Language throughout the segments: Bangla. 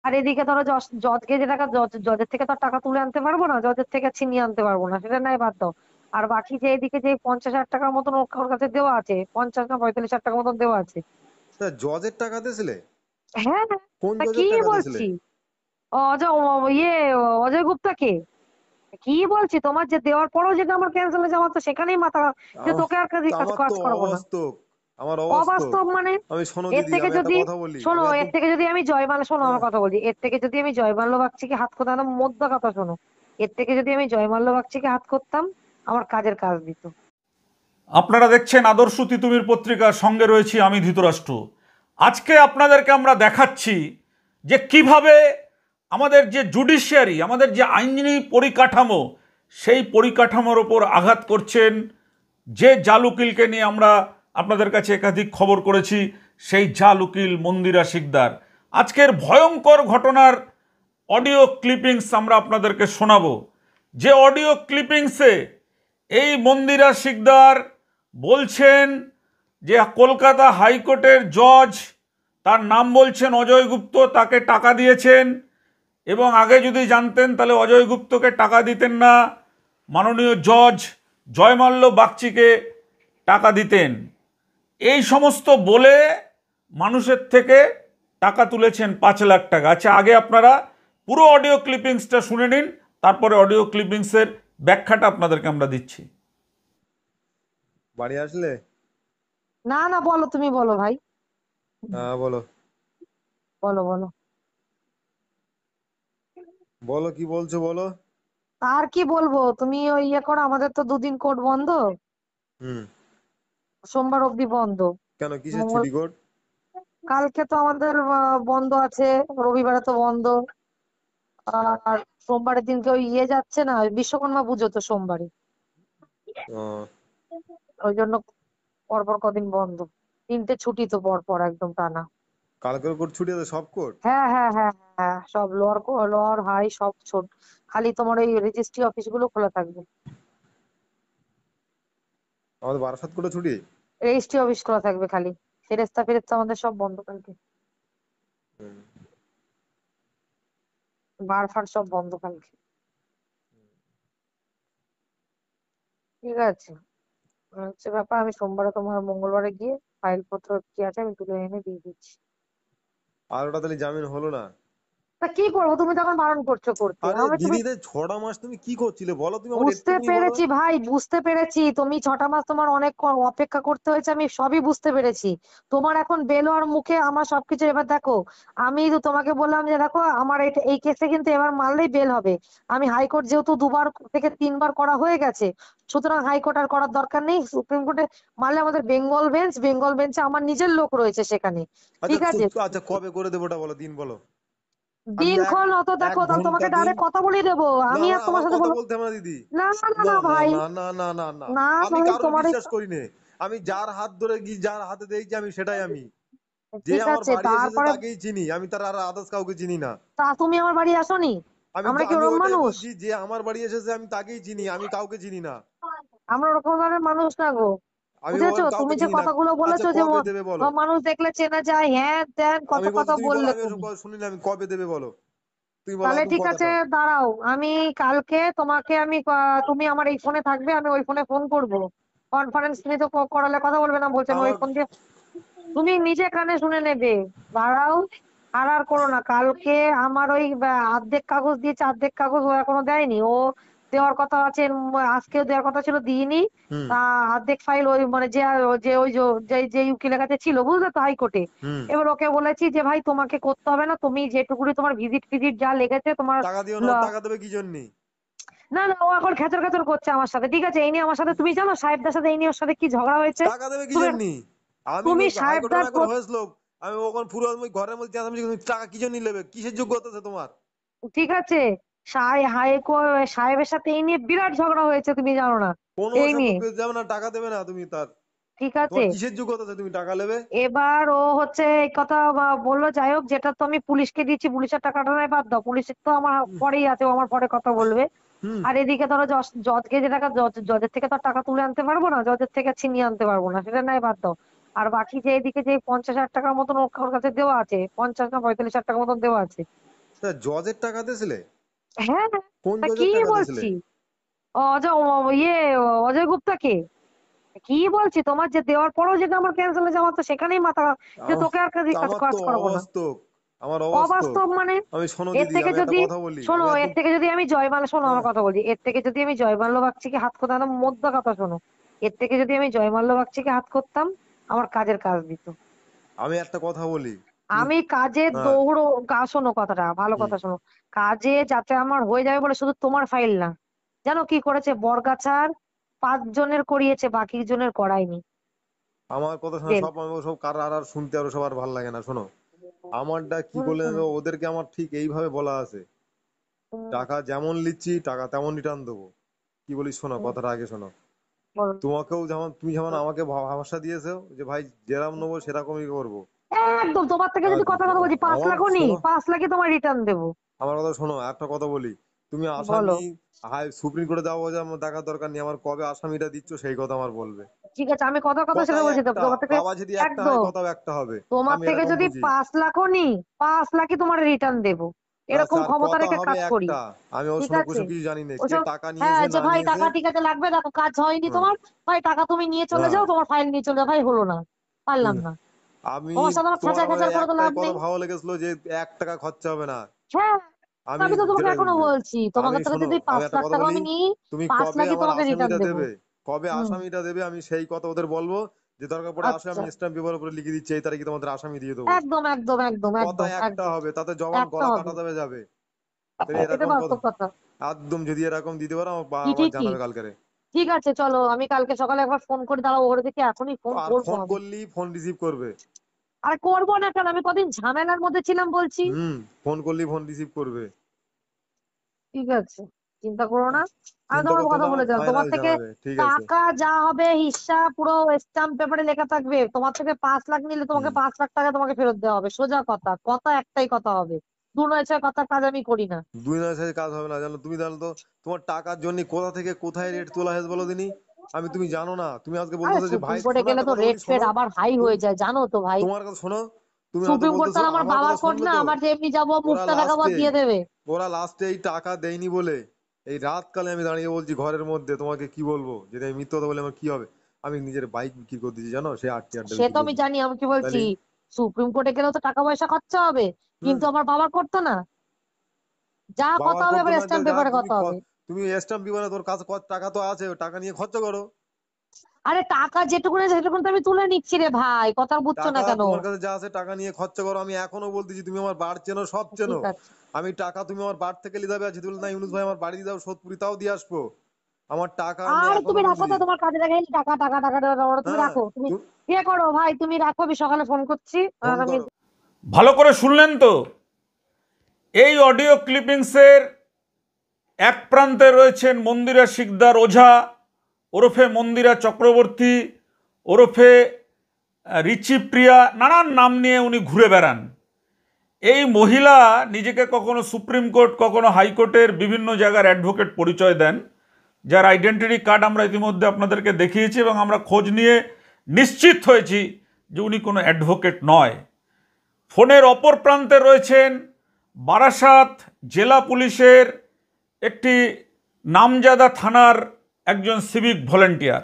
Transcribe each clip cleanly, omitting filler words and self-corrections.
আর এদিকে ধরো জজকে যে টাকা জজের থেকে তো আর টাকা তুলে আনতে পারবো না, জজের থেকে ছিনিয়ে আনতে পারবো না, সেটা নাই বাদ দাও। আর বাকি যে এদিকে যে 50,000 টাকার মতন ওর কাছে দেওয়া আছে, 50 না 45,000 টাকার মতন দেওয়া আছে। তা জজের টাকা দিয়েছিলে? হ্যাঁ হ্যাঁ। কোন তা কি জজের টাকা দিয়েছিলে? বলছি, অজয় ইয়ে অজয় গুপ্তা কে, কি বলছি, তোমার যে দেওয়ার পরেও যেটা আমার ক্যান্সেল হয়েছে, আমার তো সেখানেই মাথা, যে তোকে আর কাজ কাজ আমার কাজ তো করাবো না। অবাস্তব, আমার অবাস্তব। অবাস্তব মানে? আমি শোনো এর দিদি, থেকে আমি একটা যদি, কথা বলি, শোনো, আমি এর একদম, থেকে যদি আমি জয়মালা, শোনো আমার হ্যাঁ, কথা বলছি, এর থেকে যদি আমি জয়মাল্য বাগচিকে হাত করতাম, মোদ্দা কথা শোনো, এর থেকে যদি আমি জয়মাল্য বাগচিকে হাত করতাম, আমার কাজের কাজ দিত। আপনারা দেখছেন আদর্শ তিতুমির পত্রিকার সঙ্গে রয়েছি আমি ধৃতরাষ্ট্র। আজকে আপনাদেরকে আমরা দেখাচ্ছি যে কিভাবে আমাদের যে জুডিশিয়ারি, আমাদের যে আইনি পরিকাঠামো, সেই পরিকাঠামোর ওপর আঘাত করছেন যে জাল উকিলকে নিয়ে আমরা আপনাদের কাছে একাধিক খবর করেছি, সেই জাল উকিল মন্দিরা শিকদার। আজকের ভয়ঙ্কর ঘটনার অডিও ক্লিপিংস আমরা আপনাদেরকে শোনাবো। যে অডিও ক্লিপিংসে এই মন্দিরা শিকদার বলছেন যে কলকাতা হাইকোর্টের জজ, তার নাম বলছেন অজয় গুপ্ত, তাকে টাকা দিয়েছেন, এবং আগে যদি জানতেন তাহলে অজয় গুপ্তকে টাকা দিতেন না, মাননীয় জজ জয়মাল্য বাগচিকে টাকা দিতেন। এই সমস্ত বলে মানুষের থেকে টাকা তুলেছেন 5 লাখ টাকা। আচ্ছা, আগে আপনারা পুরো অডিও ক্লিপিংসটা শুনে নিন, তারপরে অডিও ক্লিপিংসের ব্যাখ্যাটা আপনাদেরকে আমরা দিচ্ছি। বাড়ি আসলে? না না, বলো, তুমি বলো ভাই। হ্যাঁ বলো। বলো বলো। বলো কি বলছো বলো। আর কি বলবো, তুমি ওই ইয়ে করো, আমাদের তো দুদিন কোর্ট বন্ধ, হুম। সোমবার অবধি বন্ধ। কেন, কিসের মঙ্গল, ছুটি কোর্ট? কালকে তো আমাদের বন্ধ আছে, রবিবারে তো বন্ধ। আর সোমবারের দিনকে ওই ইয়ে যাচ্ছে না, বিশ্বকর্মা পুজো তো সোমবারে, ও, ওই জন্য পরপর কদিন বন্ধ, 3টে ছুটি তো পর পর একদম টানা। কালকের কোর্ট ছুটি আছে, সব কোর্ট? হ্যাঁ হ্যাঁ হ্যাঁ হ্যাঁ, সব লোয়ার, লোয়ার হাই সব ছোট, খালি তোমার ওই রেজিস্ট্রি অফিস গুলো খোলা থাকবে। আমাদের বারাসাত কোর্টে ছুটি? রেজিস্ট্রি অফিস খোলা থাকবে খালি, ফেরেস্তা ফেরেস্তা আমাদের সব বন্ধ কালকে, হুম। বার ফার সব বন্ধ কালকে। ঠিক আছে, হচ্ছে ব্যাপার, আমি সোমবারে তোমার মঙ্গলবারে গিয়ে ফাইল পত্র কি আছে আমি তুলে এনে দিয়ে দিচ্ছি। আর ওটা তাহলে জামিন হলো না? তা কি করবো, তুমি তখন বারণ করছো করতে, আরে আমি তুমি, দিদি, 6টা মাস তুমি কি করছিলে বলো, তুমি আমার বুঝতে একটুখানি বলো। পেরেছি ভাই, বুঝতে পেরেছি, তুমি 6টা মাস তোমার অনেক অপেক্ষা করতে হয়েছে, আমি সবই বুঝতে পেরেছি। তোমার এখন বেল আর মুখে আমার সবকিছু, এবার দেখো, আমি তো তোমাকে বললাম যে দেখো আমার এই কেসে কিন্তু এবার মারলেই বেল হবে। আমি হাইকোর্ট যেহেতু 2বার থেকে 3বার করা হয়ে গেছে, সুতরাং হাইকোর্ট আর করার দরকার নেই, সুপ্রিম কোর্টে মারলে আমাদের বেঙ্গল বেঞ্চে আমার নিজের লোক রয়েছে সেখানে। আচ্ছা ঠিক আছে, আচ্ছা, কবে করে দেবো ওটা বলো, দিন বলো। আমি দিনক্ষণ অত এক দেখো, তাহলে ঘন্টা তোমাকে দিন। ডাইরেক্ট কথা বলে দেবো, না, আমি আমার আর তোমার আমার সাথে কথা বলো। বলতে হবে না দিদি। না না না না না না ভাই, না না না না না। না আমি ভাই, কারোর তোমার বিশ্বাস করি নে। আমি যার হাত ধরে গিয়ে যার হাতে দিয়েছি আমি সেটাই আমি। যে ঠিক আমার আছে, বাড়ি এসেছে তারপরে তাকেই চিনি আমি, তার আর আদার্স কাউকে চিনি না। তা তুমি আমার বাড়ি আসোনি, আমরা কি আমি ওরকম ওইটাই মানুষ? বলছি, যে আমার বাড়ি এসেছে আমি তাকেই চিনি, আমি কাউকে চিনি না। আমরা ওরকম ধরনের মানুষ না গো, বুঝেছো? আমি তুমি কাউকে যে চিনি না। কথাগুলো আচ্ছা বলেছো যে কবে দেবে বলো। মানুষ দেখলে চেনা যায়, হ্যাঁ ত্যান কত আমি বলছি, কথা তুমি বলো, বললে আমি ওসব তুমি। কথা শুনি না, আমি কবে দেবে বলো। তুমি বলো তাহলে একদম ঠিক আছে, কথাটা। দাঁড়াও, আমি কালকে তোমাকে আমি তুমি আমার এই ফোনে থাকবে, আমি ওই ফোনে ফোন করবো, কনফারেন্স নিয়ে তো করালে কথা বলবে না বলছে, আমি ওই আমার ফোন দিয়ে তুমি নিজে কানে শুনে নেবে। দাঁড়াও, আর করো না, কালকে আমার ওই অর্ধেক কাগজ দিয়েছে, অর্ধেক কাগজ ও এখনো দেয়নি, ও দেওয়ার কথা আছে, আজকেও দেওয়ার কথা ছিল, দিইনি। হুম তা অর্ধেক ফাইল ওই মানে যে যে ওই যে উকিলের কাছে ছিল, বুঝলে তো, হাইকোর্টে। হুম। এবার ওকে বলেছি যে ভাই তোমাকে করতে হবে না, তুমি যেটুকুনি তোমার ভিজিট ফিজিট যা লেগেছে তোমার টাকা দিও না, টাকা দেবে কি জন্য? না না, ও এখন খেচর খেচর করছে আমার সাথে, ঠিক আছে, এই নিয়ে আমার সাথে, তুমি জানো সাহেবদার সাথে এই নিয়ে ওর সাথে কি ঝগড়া হয়েছে? টাকা দেবে কি তুমি জন্য? আমি তুমি হাইকোর্টে সাহেবদার, একবার হয়েছিল। আমি ওখানে পুরো আমি ঘরের মধ্যে চেঁচামেচি করছি, টাকা কি জন্য নেবে, কিসের যোগ্যতা আছে তোমার? ঠিক আছে, সাহেবের সাথে এই নিয়ে বিরাট ঝগড়া হয়েছে, তুমি জানো না কোনো এই নিয়ে। যাবে না, টাকা দেবে না তুমি তার। ঠিক আছে, তোমার কিসের যোগ্যতা আছে তুমি টাকা নেবে? এবার ও হচ্ছে এই কথা বললো, যাই হোক, যেটা তো আমি পুলিশকে দিচ্ছি, পুলিশের টাকাটা নয় বাদ দাও, পুলিশের তো আমার পরেই আছে, ও আমার পরে কথা বলবে। হুম। আর এদিকে ধরো জজকে যে টাকা, জজের থেকে তো আর টাকা তুলে আনতে পারবো না, জজের থেকে ছিনিয়ে আনতে পারবো না, সেটা নাই বাদ দাও। আর বাকি যে এদিকে যে 50,000 টাকার মতন ওর কাছে দেওয়া আছে, 50 না 45,000 টাকার মতন দেওয়া আছে, জজের টাকা দিয়েছিলে? হ্যাঁ, কোন তা জজের কি টাকা দিয়েছিলে? বলছি? ইয়ে অজয় গুপ্তাকে কি বলছি, তোমার যে দেওয়ার পরেও যেটা আমার ক্যান্সেল হয়েছে, আমার তো সেখানেই মাথা, যে আমার তোকে আর কাজ আমার তো কাজ করাবো না। অবাস্তব, আমার অবাস্তব। অবাস্তব মানে? আমি শোনো এর দিদি, থেকে আমি একটা যদি, কথা বলি, শোনো, আমি এর একদম থেকে যদি আমি জয়মাল্য, শোনো হ্যাঁ, আমার কথা বলি, এর থেকে যদি আমি জয়মাল্য বাগচিকে হাত করতাম, না মোদ্দা কথা শোনো, এর থেকে যদি আমি জয়মাল্য বাগচিকে হাত করতাম, আমার কাজের কাজ দিত। আমি একটা কথা বলি, তুমি আমি কাজের হ্যাঁ, দৌড়, শোনো কথাটা, ভালো হুম, কথা শোনো, কাজে যাতে আমার হয়ে যাবে বলে শুধু তোমার ফাইল না, জানো কি করেছে বরগাছার 5 জনের করিয়েছে, বাকি জনের করায়নি। আমার কথা শোনা তেল। সব, আমি সব কার আর আর শুনতে আরো সবার ভালো লাগে না, শোনো আমারটা কি হুম, করলে হুম, ওদেরকে আমার ঠিক এইভাবে বলা আছে, হুম, টাকা যেমন নিচ্ছি টাকা তেমন রিটার্ন দেবো। কি বলিস শোনো, হুম, কথাটা আগে শোনো। বলো। তোমাকেও যেমন, তুমি যেমন আমাকে ভাষা দিয়েছো যে ভাই যেরকম নেবো সেরকমই করবো। একদম তোমার থেকে যদি কথা কথা বলছি, পাঁচ আমার লাখও নি, শোনো, 5 লাখই তোমার রিটার্ন দেবো। আমার কথা শোনো, একটা কথা বলি, তুমি বলো। আসামি হাই সুপ্রিম কোর্টে যাবো যে আমার দেখার দরকার নেই, আমার কবে আসামিটা দিচ্ছ সেই কথা আমার বলবে। ঠিক আছে, আমি কথা কথা সেটা কথাই বলছি তো, একটা, তোমার থেকে বাবা যদি একটা হয় একদম, কথাও একটা হবে। তোমার আমি থেকে এরকম যদি বুঝি। 5 লাখও নি, 5 লাখই তোমার রিটার্ন দেবো, এরকম আচ্ছা, আর ক্ষমতা কথা রেখে হবে কাজ করি। একটা, আমি ওর ঠিক শোনো আছে, ওসব কিছু জানি না, কে ওসব, টাকা হ্যাঁ, নিয়েছে যে না ভাই নিয়েছে। টাকা ঠিক আছে লাগবে, দেখো কাজ হয়নি হুম, তোমার, ভাই টাকা তুমি নিয়ে চলে হ্যাঁ, যাও, তোমার ফাইল নিয়ে চলে যাও, ভাই হলো না, পারলাম হুম, না, আমি তোমার সাথে আমার তোমার খেচার আমার খেচার করে তো একটাই লাভ কথা নেই। ভালো লেগেছিল যে 1 টাকা খরচা হবে না। হ্যাঁ, তো আমি আমি তো তোমাকে যেটা, এখনো বলছি, তোমাকে আমি থেকে শোনো, যদি আমি পাঁচ একটা লাখ কথা টাকা বলি, আমি নিই, তুমি পাঁচ কবে লাখই আমার তোমাকে রিটার্ন আসামিটা দেবো। দেবে, কবে হুম, আসামিটা দেবে, আমি সেই কথা ওদের বলবো, যে দরকার পড়ে আসে আচ্ছা, আমি স্ট্যাম্প পেপার উপরে লিখে দিচ্ছি এই তারিখে তোমাদের আসামি দিয়ে দেবো। একদম একদম একদম কথা একদম একটা একদম, হবে, তাতে জবান একটা গলা হবে, কাটা দেবে যাবে। তাহলে এটা এরকম কথা বাস্তব কথা। একদম, যদি এরকম দিতে পারো আমার কি আমার ঠিকই, জানাবে কালকে। ঠিক আছে, চলো আমি কালকে সকালে একবার ফোন করে দাঁড়াবো, ওরে দেখি এখনই ফোন আর করবো ফোন আমি। করলেই ফোন রিসিভ করবে। আর করবো না কেন, আমি কদিন ঝামেলার মধ্যে ছিলাম বলছি। হুম, ফোন করলেই ফোন রিসিভ করবে। ঠিক আছে, চিন্তা করো না, আমি চিন্তা তোমার করতে কথা না, বলে দিলাম, ফাইনাল তোমার থেকে জানাবে, ঠিক আছে। টাকা যা হবে হিসাব পুরো স্টাম্প পেপারে লেখা থাকবে, তোমার থেকে 5 লাখ নিলে তোমাকে হুম, 5 লাখ টাকা তোমাকে ফেরত দেওয়া হবে, সোজা কথা, কথা একটাই কথা হবে, দু নয় ছয় কথার কাজ আমি করি না। দুই নয় সাথে কাজ হবে না জানো তুমি, জানো তো তোমার টাকার জন্য কোথা থেকে কোথায় রেট তোলা হয়েছে বলো দিনি। আমি, তুমি জানো না, তুমি আজকে আরে বলতেছো যে ভাই সুপ্রিম কোর্টে শোনো গেলে একটা তো কথা রেট বলি ফেট শোনো, আবার হাই তুমি হয়ে যায়, জানো তো ভাই। তোমার কথা শোনো, তুমি হয়তো সুপ্রিম কোর্ট বলতেছো তাহলে আমার আমার বাবার কথা কোর্ট শুনবে না, তো। আমার যেমনি যাবো ওরা মুখটা দেখাবো আর লাস্টে, দিয়ে দেবে। ওরা লাস্টে এই টাকা দেয়নি বলে এই রাতকালে আমি দাঁড়িয়ে বলছি ঘরের মধ্যে, তোমাকে কি বলবো, যদি আমি মিথ্যা কথা বলে আমার কি হবে। আমি নিজের বাইক বিক্রি করে দিয়েছি জানো, সে আটটি আড্ডা সে বিক্রি তো করে আমি দিয়েছি। জানি, আমি কি বলছি, তাহলে সুপ্রিম কোর্টে গেলেও তো টাকা পয়সা খরচা হবে, হুম, কিন্তু আমার বাবার করতো না, যা কথা বাবার হবে করতো এবার না যে স্ট্যাম্প যা পেপারে তুমি কথা হবে। তুমি স্ট্যাম্প দিবে না, তোর কাছে কত টাকা তো আছে, ওই টাকা নিয়ে খরচা করো। আরে টাকা যেটুকু আছে সেটুকু তো আমি তুলে নিচ্ছি রে ভাই, কথা বুঝছো না টাকা কেন? তোমার কাছে যা আছে টাকা নিয়ে খরচা করো, আমি এখনো বলতেছি তুমি আমার বার চেনো, সব চেনো। ঠিক আছে, আমি টাকা তুমি আমার বার থেকে নিয়ে যাবে, যদি বলে না ইউনুস ভাই আমার বাড়ি দিয়ে দাও সোদপুরি, তাও দিয়ে আসবো। আমার টাকা আমি আর এখনো তুমি রাখো তো, বলতেছি। তোমার কাজে লাগে টাকা টাকা টাকা টাকা টাকা, তুমি হ্যাঁ, রাখো, তুমি তু- ইয়ে করো ভাই, তুমি রাখো, আমি সকালে ফোন করছি। আর ফোন আমি, করো। ভালো করে শুনলেন তো? এই অডিও ক্লিপিংসের এক প্রান্তে রয়েছেন মন্দিরা শিকদার ওঝা ওরফে মন্দিরা চক্রবর্তী ওরফে রিচি প্রিয়া, নানান নাম নিয়ে উনি ঘুরে বেড়ান। এই মহিলা নিজেকে কখনো সুপ্রিম কোর্ট কখনো হাইকোর্টের বিভিন্ন জায়গার অ্যাডভোকেট পরিচয় দেন, যার আইডেন্টিটি কার্ড আমরা ইতিমধ্যে আপনাদেরকে দেখিয়েছি এবং আমরা খোঁজ নিয়ে নিশ্চিত হয়েছি যে উনি কোনো অ্যাডভোকেট নয়। ফোনের অপর প্রান্তে রয়েছেন বারাসাত জেলা পুলিশের একটি নামজাদা থানার একজন সিভিক ভলেন্টিয়ার।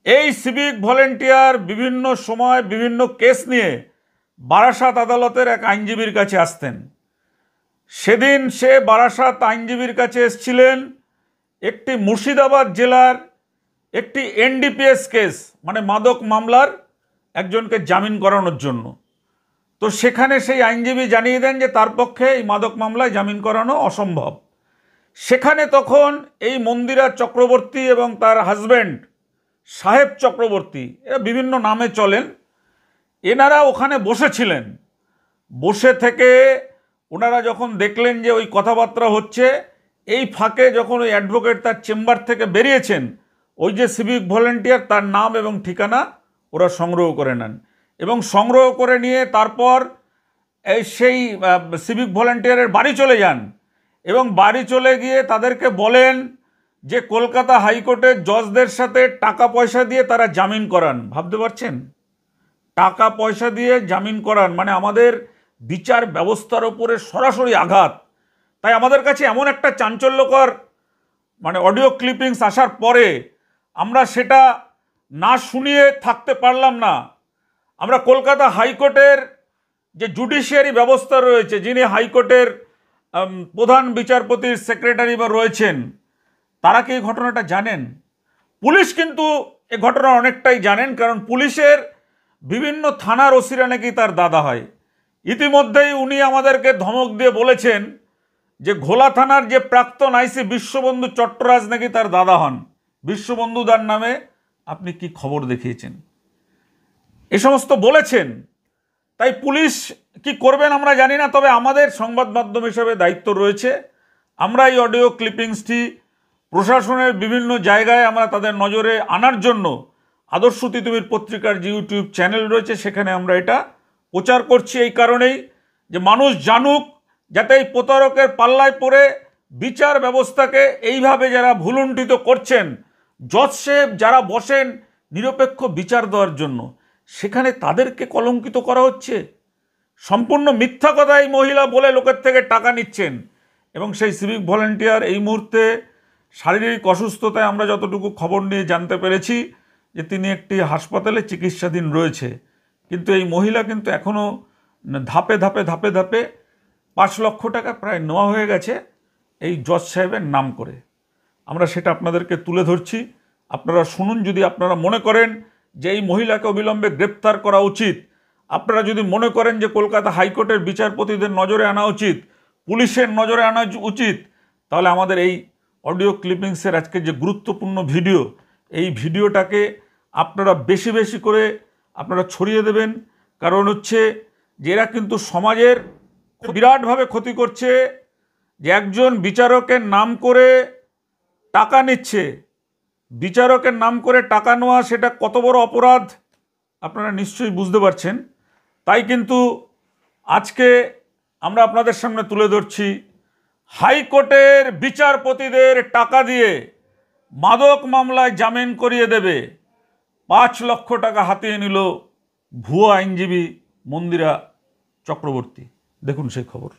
এই সিভিক ভলেন্টিয়ার বিভিন্ন সময় বিভিন্ন কেস নিয়ে বারাসাত আদালতের এক আইনজীবীর কাছে আসতেন। সেদিন সে বারাসাত আইনজীবীর কাছে এসেছিলেন একটি মুর্শিদাবাদ জেলার একটি এনডিপিএস কেস, মানে মাদক মামলার একজনকে জামিন করানোর জন্য। তো সেখানে সেই আইনজীবী জানিয়ে দেন যে তার পক্ষে এই মাদক মামলায় জামিন করানো অসম্ভব। সেখানে তখন এই মন্দিরা চক্রবর্তী এবং তার হাজব্যান্ড সাহেব চক্রবর্তী, এরা বিভিন্ন নামে চলেন, এনারা ওখানে বসেছিলেন। বসে থেকে ওনারা যখন দেখলেন যে ওই কথাবার্তা হচ্ছে, এই ফাঁকে যখন ওই অ্যাডভোকেট তার চেম্বার থেকে বেরিয়েছেন, ওই যে সিভিক ভলেন্টিয়ার তার নাম এবং ঠিকানা ওরা সংগ্রহ করে নেন এবং সংগ্রহ করে নিয়ে তারপর সেই সিভিক ভলেন্টিয়ারের বাড়ি চলে যান এবং বাড়ি চলে গিয়ে তাদেরকে বলেন যে কলকাতা হাইকোর্টের জজদের সাথে টাকা পয়সা দিয়ে তারা জামিন করান। ভাবতে পারছেন? টাকা পয়সা দিয়ে জামিন করান, মানে আমাদের বিচার ব্যবস্থার ওপরে সরাসরি আঘাত। তাই আমাদের কাছে এমন একটা চাঞ্চল্যকর অডিও ক্লিপিংস আসার পরে আমরা সেটা না শুনিয়ে থাকতে পারলাম না। আমরা কলকাতা হাইকোর্টের যে জুডিশিয়ারি ব্যবস্থা রয়েছে, যিনি হাইকোর্টের প্রধান বিচারপতির সেক্রেটারি বা রয়েছেন, তারা কি এই ঘটনাটা জানেন? পুলিশ কিন্তু এ ঘটনা অনেকটাই জানেন, কারণ পুলিশের বিভিন্ন থানার ওসিরা নাকি তার দাদা হয়। ইতিমধ্যেই উনি আমাদেরকে ধমক দিয়ে বলেছেন যে ঘোলা থানার যে প্রাক্তন আইসি বিশ্ববন্ধু চট্টরাজ নাকি তার দাদা হন। বিশ্ববন্ধুদার নামে আপনি কি খবর দেখিয়েছেন? এ সমস্ত বলেছেন। তাই পুলিশ কি করবেন আমরা জানি না, তবে আমাদের সংবাদ মাধ্যম হিসেবে দায়িত্ব রয়েছে। আমরা এই অডিও ক্লিপিংসটি প্রশাসনের বিভিন্ন জায়গায় আমরা তাদের নজরে আনার জন্য আদর্শ তিতুমির পত্রিকার যে ইউটিউব চ্যানেল রয়েছে সেখানে আমরা এটা প্রচার করছি, এই কারণেই যে মানুষ জানুক, যাতে এই প্রতারকের পাল্লায় পড়ে বিচার ব্যবস্থাকে এইভাবে যারা ভুলুণ্ঠিত করছেন, জজ সাহেব যারা বসেন নিরপেক্ষ বিচার দেওয়ার জন্য, সেখানে তাদেরকে কলঙ্কিত করা হচ্ছে। সম্পূর্ণ মিথ্যা কথা এই মহিলা বলে লোকের থেকে টাকা নিচ্ছেন, এবং সেই সিভিক ভলেন্টিয়ার এই মুহূর্তে শারীরিক অসুস্থতায় আমরা যতটুকু খবর নিয়ে জানতে পেরেছি যে তিনি একটি হাসপাতালে চিকিৎসাধীন রয়েছে। কিন্তু এই মহিলা কিন্তু এখনও ধাপে ধাপে ধাপে ধাপে 5 লক্ষ টাকা প্রায় নেওয়া হয়ে গেছে এই জজ সাহেবের নাম করে। আমরা সেটা আপনাদেরকে তুলে ধরছি, আপনারা শুনুন। যদি আপনারা মনে করেন যে এই মহিলাকে অবিলম্বে গ্রেপ্তার করা উচিত, আপনারা যদি মনে করেন যে কলকাতা হাইকোর্টের বিচারপতিদের নজরে আনা উচিত, পুলিশের নজরে আনা উচিত, তাহলে আমাদের এই অডিও ক্লিপিংসের আজকে যে গুরুত্বপূর্ণ ভিডিও, এই ভিডিওটাকে আপনারা বেশি বেশি করে আপনারা ছড়িয়ে দেবেন। কারণ হচ্ছে যে এরা কিন্তু সমাজের বিরাটভাবে ক্ষতি করছে। যে একজন বিচারকের নাম করে টাকা নিচ্ছে, বিচারকের নাম করে টাকা নেওয়া সেটা কত বড় অপরাধ আপনারা নিশ্চয়ই বুঝতে পারছেন। তাই কিন্তু আজকে আমরা আপনাদের সামনে তুলে ধরছি, হাইকোর্টের বিচারপতিদের টাকা দিয়ে মাদক মামলায় জামিন করিয়ে দেবে, 5 লক্ষ টাকা হাতিয়ে নিল ভুয়ো আইনজীবী মন্দিরা চক্রবর্তী। দেখুন সেই খবর।